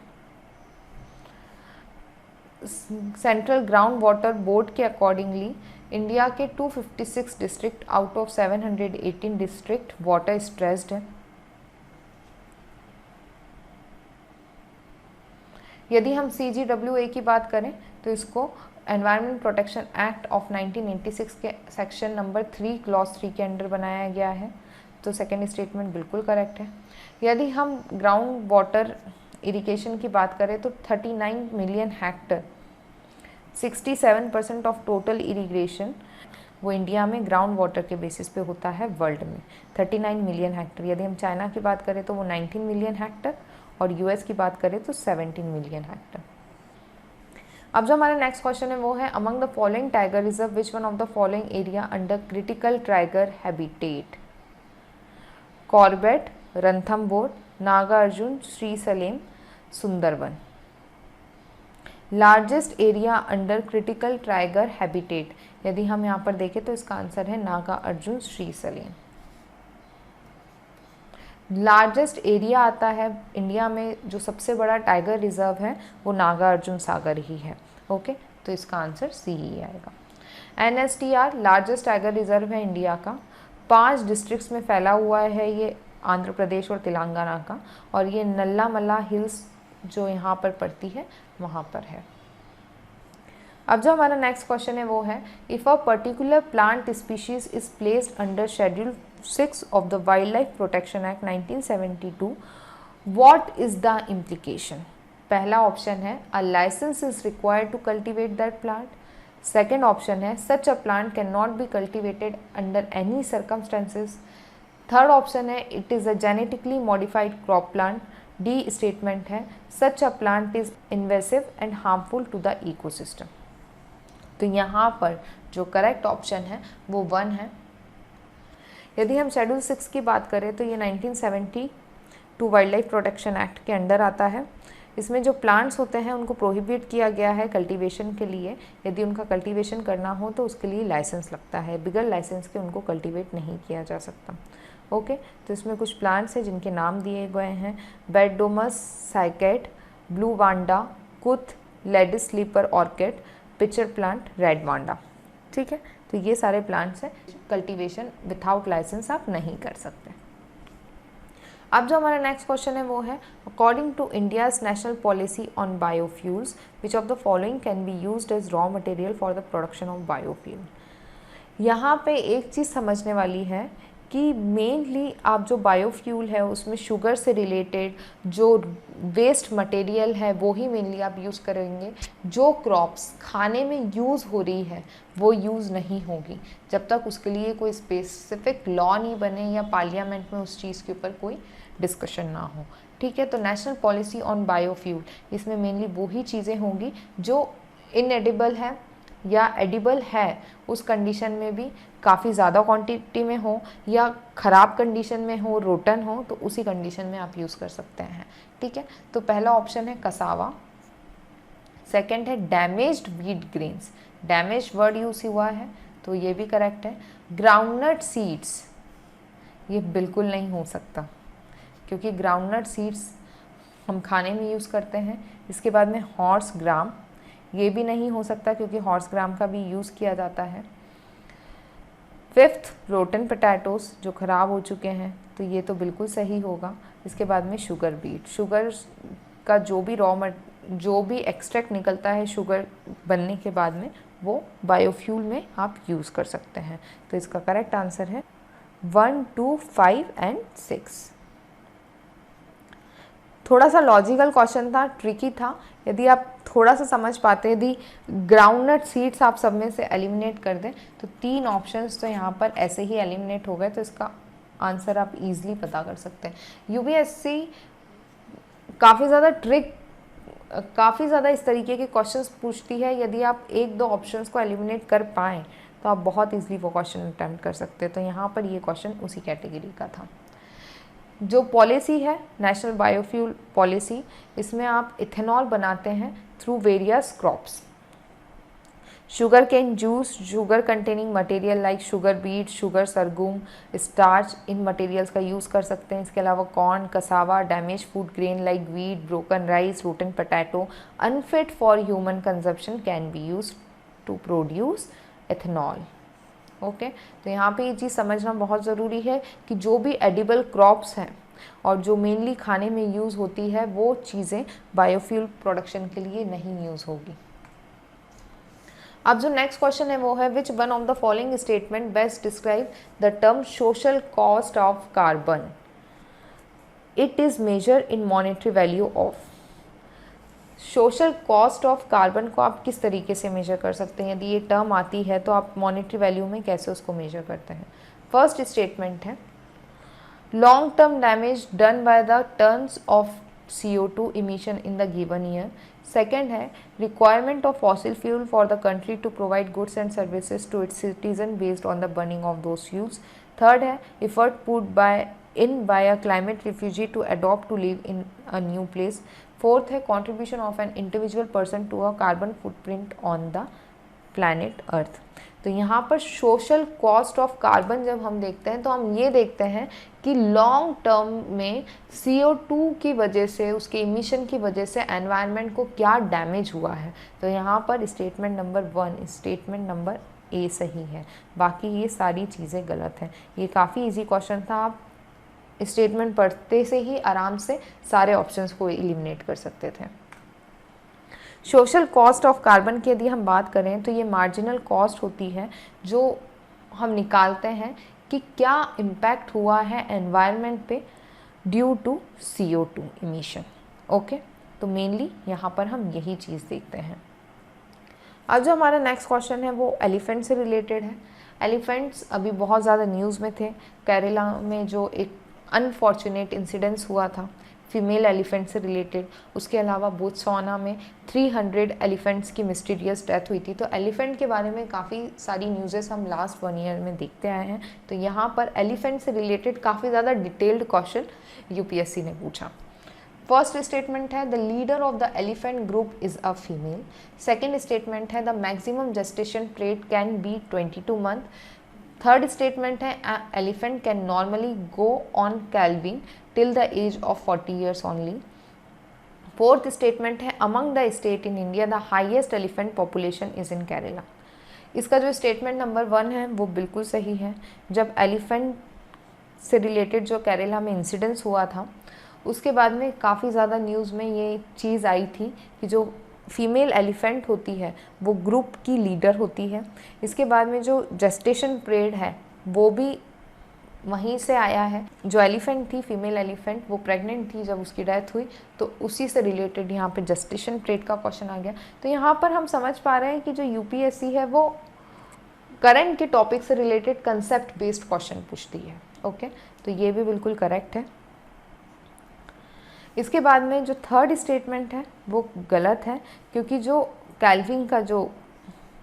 सेंट्रल ग्राउंड वाटर बोर्ड के अकॉर्डिंगली इंडिया के 256 district out of 718 district water stressed है। यदि हम CGWA की बात करें तो इसको एनवायरनमेंट प्रोटेक्शन एक्ट ऑफ 1986 के सेक्शन नंबर 3 क्लॉज 3 के अंडर बनाया गया है। तो सेकेंड स्टेटमेंट बिल्कुल करेक्ट है। यदि हम ग्राउंड वाटर इरिगेशन की बात करें तो 39 million Hector 67% of total irrigation वो इंडिया में ग्राउंड वाटर के बेसिस पे होता है वर्ल्ड में 39 मिलियन हेक्टर। यदि हम चाइना की बात करें तो वो 19 मिलियन हेक्टर और US की बात करें तो 17 मिलियन हेक्टर। अब जो हमारा नेक्स्ट क्वेश्चन है वो है among the following tiger reserve which one of the following area under critical tiger habitat? Corbett, Ranthambore, Nagarjun, Sri Sailam, Sundarban. Largest area under critical tiger habitat यदि हम यहाँ पर देखें तो इसका आंसर है नागार्जुन श्री सलेम। लार्जेस्ट एरिया आता है इंडिया में, जो सबसे बड़ा टाइगर रिजर्व है वो नागार्जुन सागर ही है। ओके, तो इसका आंसर सी ही आएगा। NSTR लार्जेस्ट टाइगर रिजर्व है इंडिया का, 5 डिस्ट्रिक्ट्स में फैला हुआ है ये आंध्र प्रदेश और तेलंगाना का, और ये नल्लामला हिल्स जो यहाँ पर पड़ती है वहाँ पर है। अब जो हमारा नेक्स्ट क्वेश्चन है वो है, if a particular plant species is placed under schedule 6 of the wild life protection act 1972, what is the implication? पहला ऑप्शन है a license is required to cultivate that plant. Second option है such a plant can not be cultivated under any circumstances. Third option है it is a genetically modified crop plant. D statement है such a plant is invasive and harmful to the ecosystem. तो यहाँ पर जो correct option है वो 1 है। यदि हम शेड्यूल 6 की बात करें तो ये 1972 वाइल्ड लाइफ प्रोटेक्शन एक्ट के अंडर आता है। इसमें जो प्लांट्स होते हैं उनको प्रोहिबिट किया गया है कल्टीवेशन के लिए। यदि उनका कल्टीवेशन करना हो तो उसके लिए लाइसेंस लगता है, बिगर लाइसेंस के उनको कल्टीवेट नहीं किया जा सकता। ओके, तो इसमें कुछ प्लांट्स हैं जिनके नाम दिए गए हैं, Beddome's cycad, blue vanda, kuth, ladies slipper orchid, pitcher plant, red vanda. ठीक है, तो ये सारे प्लांट्स हैं, कल्टीवेशन विथआउट लाइसेंस आप नहीं कर सकते। अब जो हमारा नेक्स्ट क्वेश्चन है वो है, according to India's national policy on biofuels which of the following can be used as raw material for the production of biofuel. यहाँ पे एक चीज़ समझने वाली है कि मेनली आप जो बायोफ्यूल है उसमें शुगर से रिलेटेड जो वेस्ट मटेरियल है वो ही मेनली आप यूज़ करेंगे। जो क्रॉप्स खाने में यूज़ हो रही है वो यूज़ नहीं होगी जब तक उसके लिए कोई स्पेसिफिक लॉ नहीं बने या पार्लियामेंट में उस चीज़ के ऊपर कोई डिस्कशन ना हो। ठीक है, तो नेशनल पॉलिसी ऑन बायोफ्यूल, इसमें मेनली वो ही चीज़ें होंगी जो इनएडिबल है या एडिबल है, उस कंडीशन में भी काफ़ी ज़्यादा क्वांटिटी में हो या ख़राब कंडीशन में हो, रोटन हो, तो उसी कंडीशन में आप यूज़ कर सकते हैं। ठीक है, तो पहला ऑप्शन है कसावा। सेकंड है damaged wheat grains, damage word use हुआ है तो ये भी करेक्ट है। ग्राउंडनट सीड्स, ये बिल्कुल नहीं हो सकता क्योंकि ग्राउंडनट सीड्स हम खाने में यूज़ करते हैं। इसके बाद में हॉर्स ग्राम, ये भी नहीं हो सकता क्योंकि हॉर्स ग्राम का भी यूज़ किया जाता है। फिफ्थ रोटन पोटैटोस, जो ख़राब हो चुके हैं, तो ये तो बिल्कुल सही होगा। इसके बाद में शुगर बीट, शुगर का जो भी एक्सट्रैक्ट निकलता है शुगर बनने के बाद में, वो बायोफ्यूल में आप यूज़ कर सकते हैं। तो इसका करेक्ट आंसर है 1, 2, 5 एंड 6। थोड़ा सा लॉजिकल क्वेश्चन था, ट्रिकी था। यदि आप थोड़ा सा समझ पाते, यदि ग्राउंडनट सीड्स आप सब में से एलिमिनेट कर दें तो 3 ऑप्शंस तो यहाँ पर ऐसे ही एलिमिनेट हो गए, तो इसका आंसर आप इजीली पता कर सकते हैं। यूपीएससी काफ़ी ज़्यादा इस तरीके के क्वेश्चंस पूछती है। यदि आप 1-2 ऑप्शंस को एलिमिनेट कर पाएँ तो आप बहुत ईजिली वो क्वेश्चन अटैम्प्ट कर सकते हैं। तो यहाँ पर ये क्वेश्चन उसी कैटेगरी का था। जो पॉलिसी है नेशनल बायोफ्यूल पॉलिसी, इसमें आप इथेनॉल बनाते हैं through various crops. Sugar cane juice, sugar containing material like sugar beet, sugar sorghum, starch, इन मटेरियल्स का यूज़ कर सकते हैं। इसके अलावा corn, cassava, damage food grain like wheat, broken rice, rotten potato unfit for human consumption can be use to produce ethanol. Okay, तो यहाँ पे ये चीज़ समझना बहुत ज़रूरी है कि जो भी एडिबल क्रॉप्स हैं और जो मेनली खाने में यूज़ होती है वो चीज़ें बायोफ्यूल प्रोडक्शन के लिए नहीं यूज़ होगी। अब जो नेक्स्ट क्वेश्चन है वो है, which one of the following statement best describe the term social cost of carbon, it is measure in monetary value of. Social cost of carbon को आप किस तरीके से मेजर कर सकते हैं? यदि ये टर्म आती है तो आप मॉनेटरी वैल्यू में कैसे उसको मेजर करते हैं? फर्स्ट स्टेटमेंट है long term damage done by the tons of CO2 emission in the given year. Second है requirement of fossil fuel for the country to provide goods and services to its citizen based on the burning of those fuels. Third है effort put by a climate refugee to adopt to live in a new place. Fourth है contribution of an individual person to a carbon footprint on the planet earth. तो यहाँ पर social cost of carbon जब हम देखते हैं तो हम ये देखते हैं कि लॉन्ग टर्म में CO2 की वजह से, उसके इमिशन की वजह से एनवायरनमेंट को क्या डैमेज हुआ है। तो यहाँ पर statement number 1, statement number A सही है, बाकी ये सारी चीज़ें गलत हैं। ये काफ़ी इजी क्वेश्चन था, आप स्टेटमेंट पढ़ते से ही आराम से सारे ऑप्शंस को एलिमिनेट कर सकते थे। सोशल कॉस्ट ऑफ कार्बन की यदि हम बात करें तो ये मार्जिनल कॉस्ट होती है जो हम निकालते हैं कि क्या इम्पैक्ट हुआ है एनवायरनमेंट पे due to CO2 emission. Okay, तो मेनली यहाँ पर हम यही चीज़ देखते हैं। अब जो हमारा नेक्स्ट क्वेश्चन है वो एलिफेंट से रिलेटेड है। एलिफेंट्स अभी बहुत ज़्यादा न्यूज़ में थे। केरला में जो एक अनफॉर्चुनेट इंसिडेंस हुआ था फीमेल एलिफेंट से रिलेटेड, उसके अलावा बोत्सवाना में 300 एलिफेंट्स की मिस्टीरियस डेथ हुई थी। तो एलिफेंट के बारे में काफ़ी सारी न्यूज़ेस हम लास्ट 1 ईयर में देखते आए हैं। तो यहाँ पर एलिफेंट से रिलेटेड काफ़ी ज़्यादा डिटेल्ड क्वेश्चन UPSC ने पूछा। फर्स्ट स्टेटमेंट है the leader of the elephant group is a female. Second statement है the maximum gestation period can be 22 month. Third statement है elephant can normally go on calving till the age of 40 years only. Fourth statement है among the state in India the highest elephant population is in Kerala. इसका जो statement number 1 है वो बिल्कुल सही है। जब एलिफेंट से रिलेटेड जो केरला में इंसिडेंस हुआ था उसके बाद में काफ़ी ज़्यादा न्यूज़ में ये चीज़ आई थी कि जो फीमेल एलिफेंट होती है वो ग्रुप की लीडर होती है। इसके बाद में जो जेस्टेशन पीरियड है वो भी वहीं से आया है। जो एलिफेंट थी फीमेल एलिफेंट वो प्रेग्नेंट थी जब उसकी डेथ हुई, तो उसी से रिलेटेड यहाँ पे जेस्टेशन पीरियड का क्वेश्चन आ गया। तो यहाँ पर हम समझ पा रहे हैं कि जो UPSC है वो करंट के टॉपिक से रिलेटेड कंसेप्ट बेस्ड क्वेश्चन पूछती है। ओके, तो ये भी बिल्कुल करेक्ट है। इसके बाद में जो थर्ड स्टेटमेंट है वो गलत है, क्योंकि जो कैल्विंग का जो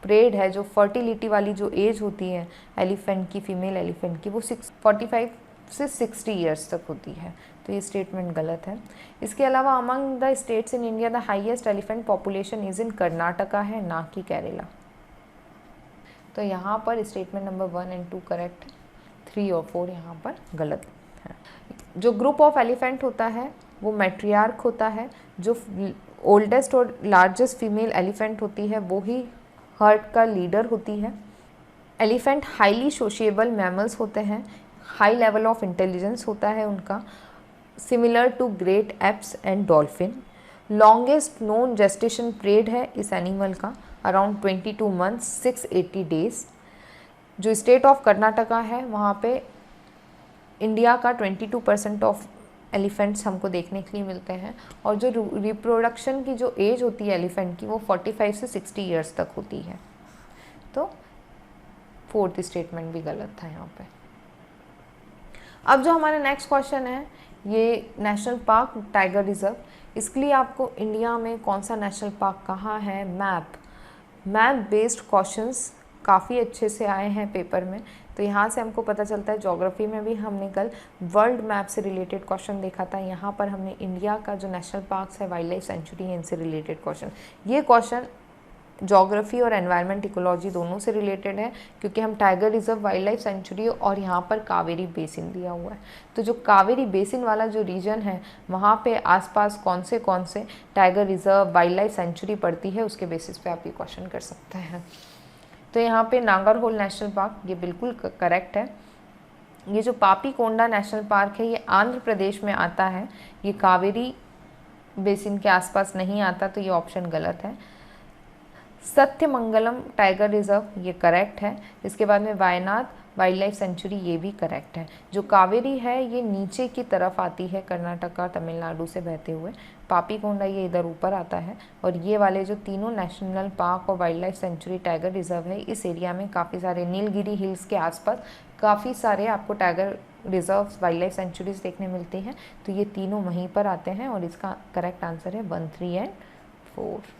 पीरियड है, जो फर्टिलिटी वाली जो एज होती है एलिफेंट की, फीमेल एलिफेंट की, वो 45 से 60 ईयर्स तक होती है। तो ये स्टेटमेंट गलत है। इसके अलावा among the states in India the highest elephant population is इन कर्नाटका है, ना कि केरला। तो यहाँ पर स्टेटमेंट नंबर 1 और 2 करेक्ट है, 3 और 4 यहाँ पर गलत है। जो ग्रुप ऑफ एलिफेंट होता है वो मैट्रियार्क होता है। जो ओल्डेस्ट और लार्जेस्ट फीमेल एलिफेंट होती है वो ही हर्ड का लीडर होती है। एलिफेंट हाईली सोशिएबल मैमल्स होते हैं, हाई लेवल ऑफ इंटेलिजेंस होता है उनका, similar to great apes and dolphin. Longest known gestation period है इस एनिमल का अराउंड 22 मंथ्स 680 डेज। जो स्टेट ऑफ कर्नाटका है वहाँ पे इंडिया का 22% ऑफ एलिफेंट्स हमको देखने के लिए मिलते हैं। और जो रिप्रोडक्शन की जो एज होती है एलिफेंट की वो 45 से 60 ईयर्स तक होती है। तो फोर्थ स्टेटमेंट भी गलत था यहाँ पे। अब जो हमारा नेक्स्ट क्वेश्चन है ये नेशनल पार्क टाइगर रिजर्व, इसके लिए आपको इंडिया में कौन सा नेशनल पार्क कहाँ है, मैप बेस्ड क्वेश्चंस काफ़ी अच्छे से आए हैं पेपर में। तो यहाँ से हमको पता चलता है, ज्योग्राफी में भी हमने कल वर्ल्ड मैप से रिलेटेड क्वेश्चन देखा था, यहाँ पर हमने इंडिया का जो नेशनल पार्क्स है, वाइल्ड लाइफ सेंचुरी है, इनसे रिलेटेड क्वेश्चन। ये क्वेश्चन ज्योग्राफी और एनवायरनमेंट इकोलॉजी दोनों से रिलेटेड है, क्योंकि हम tiger reserve, wild life century और यहाँ पर कावेरी बेसिन दिया हुआ है। तो जो कावेरी बेसिन वाला जो रीजन है वहाँ पे आसपास कौन से tiger reserve, wild life century पड़ती है, उसके बेसिस पे आप ये क्वेश्चन कर सकते हैं। तो यहाँ पे नागरहोल नेशनल पार्क ये बिल्कुल करेक्ट है। ये जो पापी कोंडा नेशनल पार्क है ये आंध्र प्रदेश में आता है, ये कावेरी बेसिन के आसपास नहीं आता, तो ये ऑप्शन गलत है। सत्यमंगलम टाइगर रिजर्व ये करेक्ट है। इसके बाद में वायनाड वाइल्ड लाइफ सेंचुरी ये भी करेक्ट है। जो कावेरी है ये नीचे की तरफ आती है कर्नाटका तमिलनाडु से बहते हुए, पापी कोंडा ये इधर ऊपर आता है। और ये वाले जो तीनों नेशनल पार्क और wild life century tiger reserve है, इस एरिया में काफ़ी सारे नीलगिरी हिल्स के आसपास काफ़ी सारे आपको tiger reserve, wild life sanctuaries देखने मिलती हैं। तो ये तीनों वहीं पर आते हैं और इसका करेक्ट आंसर है 1, 3 और 4।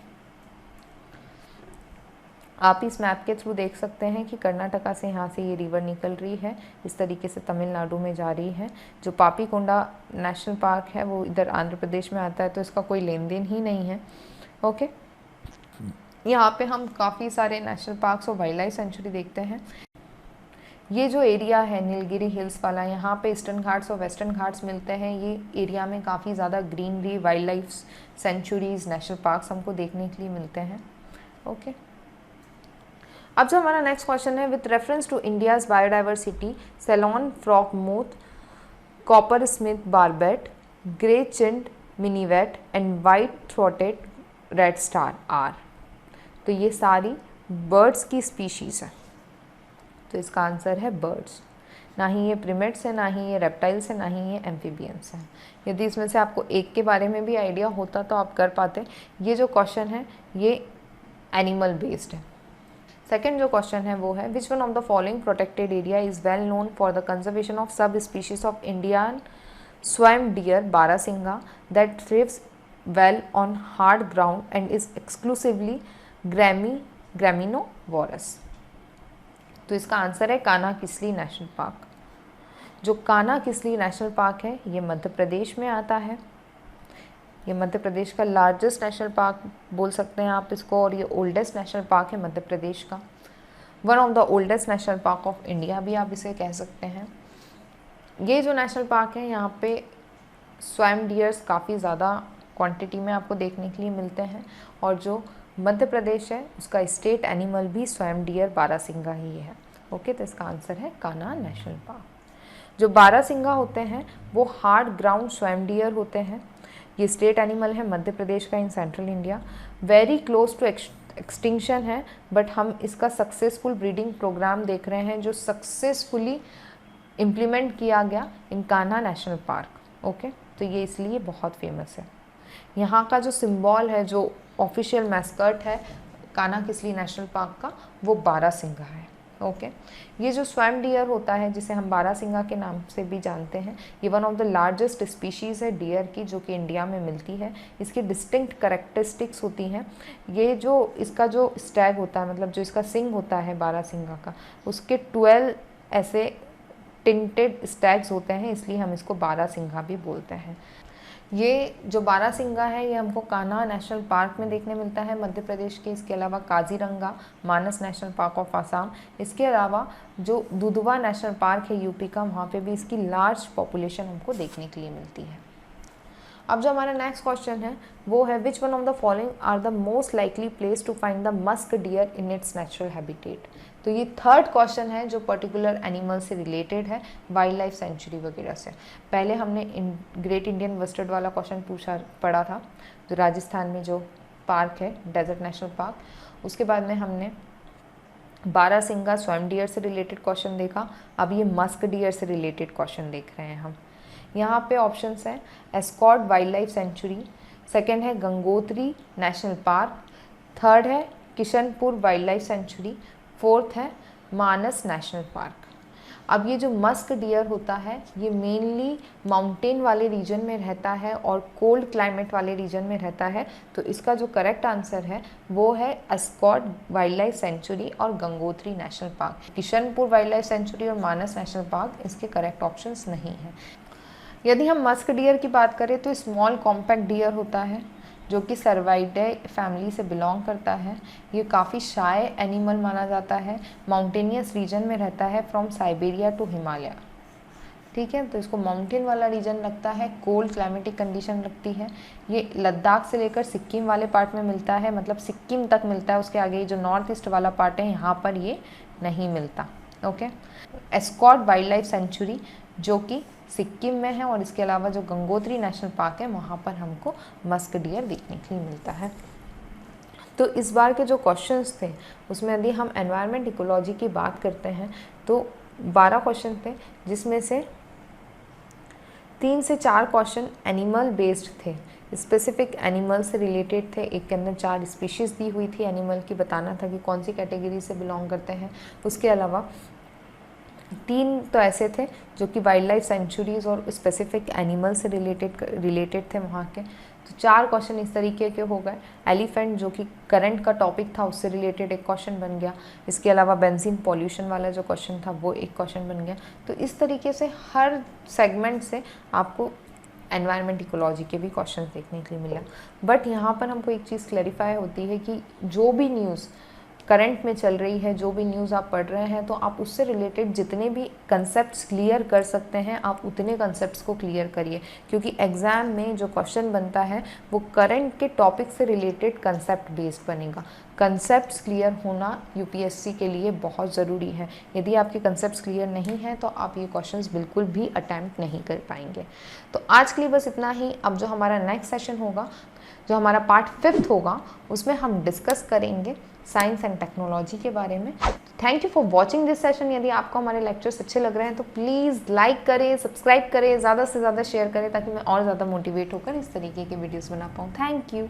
आप इस मैप के थ्रू देख सकते हैं कि कर्नाटका से यहाँ से ये रिवर निकल रही है, इस तरीके से तमिलनाडु में जा रही है। जो पापी कोंडा नेशनल पार्क है वो इधर आंध्र प्रदेश में आता है, तो इसका कोई लेन देन ही नहीं है। ओके, यहाँ पे हम काफ़ी सारे नेशनल पार्क्स और वाइल्ड लाइफ सेंचुरी देखते हैं। ये जो एरिया है नीलगिरी हिल्स वाला, यहाँ पे ईस्टर्न घाट्स और वेस्टर्न घाट्स मिलते हैं। ये एरिया में काफ़ी ज़्यादा greenery, wild life sanctuaries, national parks हमको देखने के लिए मिलते हैं। ओके, अब जो हमारा नेक्स्ट क्वेश्चन है, with reference to India's biodiversity, Ceylon frogmouth, coppersmith barbet, grey chinned minivet and white throated redstart are. तो ये सारी बर्ड्स की स्पीशीज़ है, तो इसका आंसर है बर्ड्स। ना ही ये प्रिमेट्स है, ना ही ये रेप्टाइल्स है, ना ही ये एम्फीबियंस हैं। यदि इसमें से आपको एक के बारे में भी आइडिया होता तो आप कर पाते। ये जो क्वेश्चन है ये एनिमल बेस्ड है। सेकेंड जो क्वेश्चन है वो है which one of the following protected area is well known for the conservation of sub species of Indian swamp deer barasingha that thrives well on hard ground and is exclusively graminivorous. तो इसका answer है Kanha Kisli national park. जो Kanha Kisli national park है ये मध्य प्रदेश में आता है। ये मध्य प्रदेश का लार्जेस्ट नेशनल पार्क बोल सकते हैं आप इसको, और ये ओल्डेस्ट नेशनल पार्क है मध्य प्रदेश का। One of the oldest national park of India भी आप इसे कह सकते हैं। ये जो नेशनल पार्क है यहाँ पे स्वैम डियर्स काफ़ी ज़्यादा क्वांटिटी में आपको देखने के लिए मिलते हैं, और जो मध्य प्रदेश है उसका स्टेट एनिमल भी स्वैम डियर बारासिंगा ही है। ओके, तो इसका आंसर है कान्हा नेशनल पार्क। जो बारासिंगा होते हैं वो हार्ड ग्राउंड स्वैम डियर होते हैं। ये स्टेट एनिमल है मध्य प्रदेश का in central India. Very close to extinction है, बट हम इसका सक्सेसफुल ब्रीडिंग प्रोग्राम देख रहे हैं जो सक्सेसफुली इम्प्लीमेंट किया गया इन कान्हा नेशनल पार्क। ओके, तो ये इसलिए बहुत फेमस है। यहाँ का जो सिंबल है, जो ऑफिशियल मैस्कट है कान्हा किसली नेशनल पार्क का, वो बारासिंगा है। ओके, ये जो स्वैम डियर होता है जिसे हम बारासिंगा के नाम से भी जानते हैं, ये one of the largest species है डियर की जो कि इंडिया में मिलती है। इसकी डिस्टिंक्ट करेक्टरिस्टिक्स होती हैं। ये जो इसका जो स्टैग होता है, मतलब जो इसका सिंग होता है बारासिंगा का, उसके 12 ऐसे टिंटेड स्टैग्स होते हैं, इसलिए हम इसको बारासिंगा भी बोलते हैं। ये जो बारासिंगा है ये हमको कान्हा नेशनल पार्क में देखने मिलता है मध्य प्रदेश के। इसके अलावा काजीरंगा, मानस नेशनल पार्क ऑफ आसाम, इसके अलावा जो दुधवा नेशनल पार्क है यूपी का, वहाँ पे भी इसकी लार्ज पॉपुलेशन हमको देखने के लिए मिलती है। अब जो हमारा नेक्स्ट क्वेश्चन है वो है which one of the following are the most likely place to find the musk deer in its natural habitat. तो ये थर्ड क्वेश्चन है जो पर्टिकुलर एनिमल से रिलेटेड है, वाइल्ड लाइफ सेंचुरी वगैरह से। पहले हमने ग्रेट इंडियन वेस्टर्न वाला क्वेश्चन पढ़ा था, जो राजस्थान में जो पार्क है डेजर्ट नेशनल पार्क। उसके बाद में हमने बारासिंगा स्वैम डियर से रिलेटेड क्वेश्चन देखा। अब ये मस्क डियर से रिलेटेड क्वेश्चन देख रहे हैं हम। यहाँ पे ऑप्शंस हैं Askot wild life sanctuary, second है गंगोत्री नेशनल पार्क, थर्ड है Kishanpur wild life sanctuary, fourth है मानस नेशनल पार्क। अब ये जो मस्क डियर होता है ये मेनली माउंटेन वाले रीजन में रहता है और कोल्ड क्लाइमेट वाले रीजन में रहता है। तो इसका जो करेक्ट आंसर है वो है एस्कॉट वाइल्ड लाइफ सेंचुरी और Gangotri national park. Kishanpur wild life century और मानस नेशनल पार्क इसके करेक्ट ऑप्शंस नहीं हैं। यदि हम मस्क डियर की बात करें तो स्मॉल कॉम्पैक्ट डियर होता है जो कि सर्वाइडाई फैमिली से बिलोंग करता है। ये काफ़ी शाय एनिमल माना जाता है, माउंटेनियस रीजन में रहता है फ्रॉम साइबेरिया टू हिमालय। ठीक है, तो इसको माउंटेन वाला रीजन लगता है, कोल्ड क्लाइमेटिक कंडीशन लगती है। ये लद्दाख से लेकर सिक्किम वाले पार्ट में मिलता है, मतलब सिक्किम तक मिलता है, उसके आगे जो नॉर्थ ईस्ट वाला पार्ट है यहाँ पर ये नहीं मिलता। Okay, Askot wild life sanctuary जो कि सिक्किम में है, और इसके अलावा जो गंगोत्री नेशनल पार्क है वहाँ पर हमको मस्क डियर देखने के लिए मिलता है। तो इस बार के जो क्वेश्चंस थे उसमें यदि हम एनवायरनमेंट इकोलॉजी की बात करते हैं तो 12 क्वेश्चन थे, जिसमें से 3 से 4 क्वेश्चन एनिमल बेस्ड थे, स्पेसिफिक एनिमल से रिलेटेड थे। एक के अंदर 4 स्पीशीज़ दी हुई थी एनिमल की, बताना था कि कौन सी कैटेगरी से बिलोंग करते हैं। उसके अलावा 3 तो ऐसे थे जो कि वाइल्ड लाइफ सेंचुरीज़ और स्पेसिफिक एनिमल से रिलेटेड थे वहाँ के। तो 4 क्वेश्चन इस तरीके के हो गए। एलिफेंट जो कि करंट का टॉपिक था उससे रिलेटेड एक क्वेश्चन बन गया। इसके अलावा बेंजीन पॉल्यूशन वाला जो क्वेश्चन था वो एक क्वेश्चन बन गया। तो इस तरीके से हर सेगमेंट से आपको एनवायरनमेंट इकोलॉजी के भी क्वेश्चन देखने के लिए मिला। बट यहाँ पर हमको एक चीज़ क्लैरिफाई होती है कि जो भी न्यूज़ करंट में चल रही है, जो भी न्यूज़ आप पढ़ रहे हैं, तो आप उससे रिलेटेड जितने भी कंसेप्ट्स क्लियर कर सकते हैं आप उतने कंसेप्ट्स को क्लियर करिए, क्योंकि एग्ज़ाम में जो क्वेश्चन बनता है वो करंट के टॉपिक से रिलेटेड कंसेप्ट बेस्ड बनेगा। कंसेप्ट्स क्लियर होना यूपीएससी के लिए बहुत ज़रूरी है। यदि आपके कंसेप्ट्स क्लियर नहीं हैं तो आप ये क्वेश्चंस बिल्कुल भी अटैम्प्ट नहीं कर पाएंगे। तो आज के लिए बस इतना ही। अब जो हमारा नेक्स्ट सेशन होगा, जो हमारा पार्ट 5 होगा, उसमें हम डिस्कस करेंगे साइंस एंड टेक्नोलॉजी के बारे में। Thank you for watching this session. यदि आपको हमारे लेक्चर्स अच्छे लग रहे हैं तो प्लीज़ लाइक करें, सब्सक्राइब करें, ज़्यादा से ज़्यादा शेयर करें, ताकि मैं और ज़्यादा मोटिवेट होकर इस तरीके के वीडियोस बना पाऊँ। Thank you.